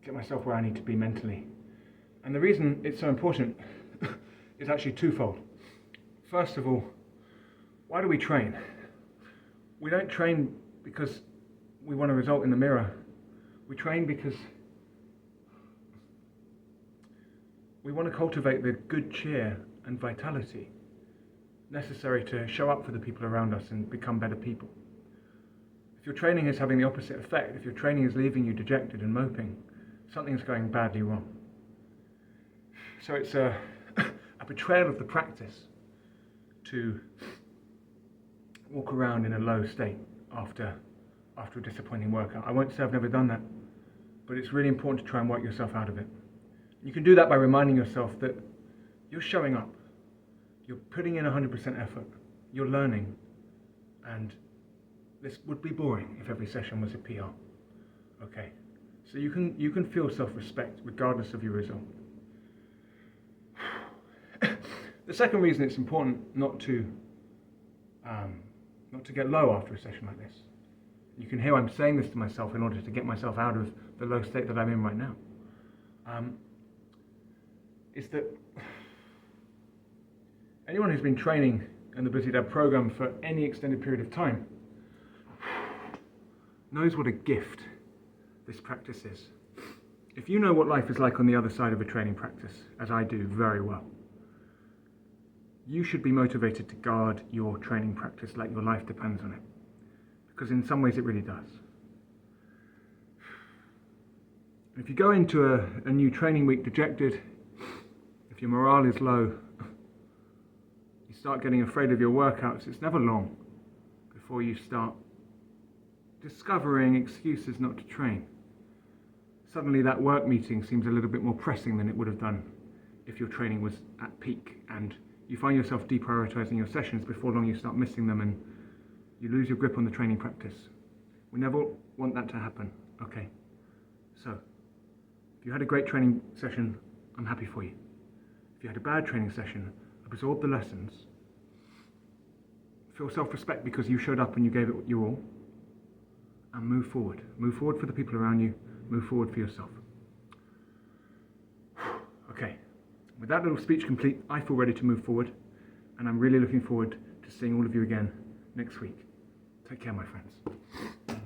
get myself where I need to be mentally. And the reason it's so important is actually twofold. First of all, why do we train? We don't train because we want a result in the mirror. We train because we want to cultivate the good cheer and vitality necessary to show up for the people around us and become better people. If your training is having the opposite effect, if your training is leaving you dejected and moping, something's going badly wrong. So it's a betrayal of the practice to walk around in a low state after a disappointing workout. I won't say I've never done that, but it's really important to try and work yourself out of it. You can do that by reminding yourself that you're showing up, you're putting in 100% effort, you're learning, and this would be boring if every session was a PR. Okay, so you can feel self-respect regardless of your result. The second reason it's important not to get low after a session like this. You can hear I'm saying this to myself in order to get myself out of the low state that I'm in right now. Is that anyone who's been training in the Busy Dad program for any extended period of time knows what a gift this practice is. If you know what life is like on the other side of a training practice, as I do very well, you should be motivated to guard your training practice like your life depends on it. Because in some ways it really does. If you go into a new training week dejected, if your morale is low, you start getting afraid of your workouts, it's never long before you start discovering excuses not to train. Suddenly that work meeting seems a little bit more pressing than it would have done if your training was at peak, and you find yourself deprioritizing your sessions. Before long you start missing them and you lose your grip on the training practice. We never want that to happen, okay? So, if you had a great training session, I'm happy for you. If you had a bad training session, absorb the lessons. Feel self-respect because you showed up and you gave it your all. And move forward. Move forward for the people around you. Move forward for yourself. Okay, with that little speech complete, I feel ready to move forward. And I'm really looking forward to seeing all of you again next week. Take care, my friends.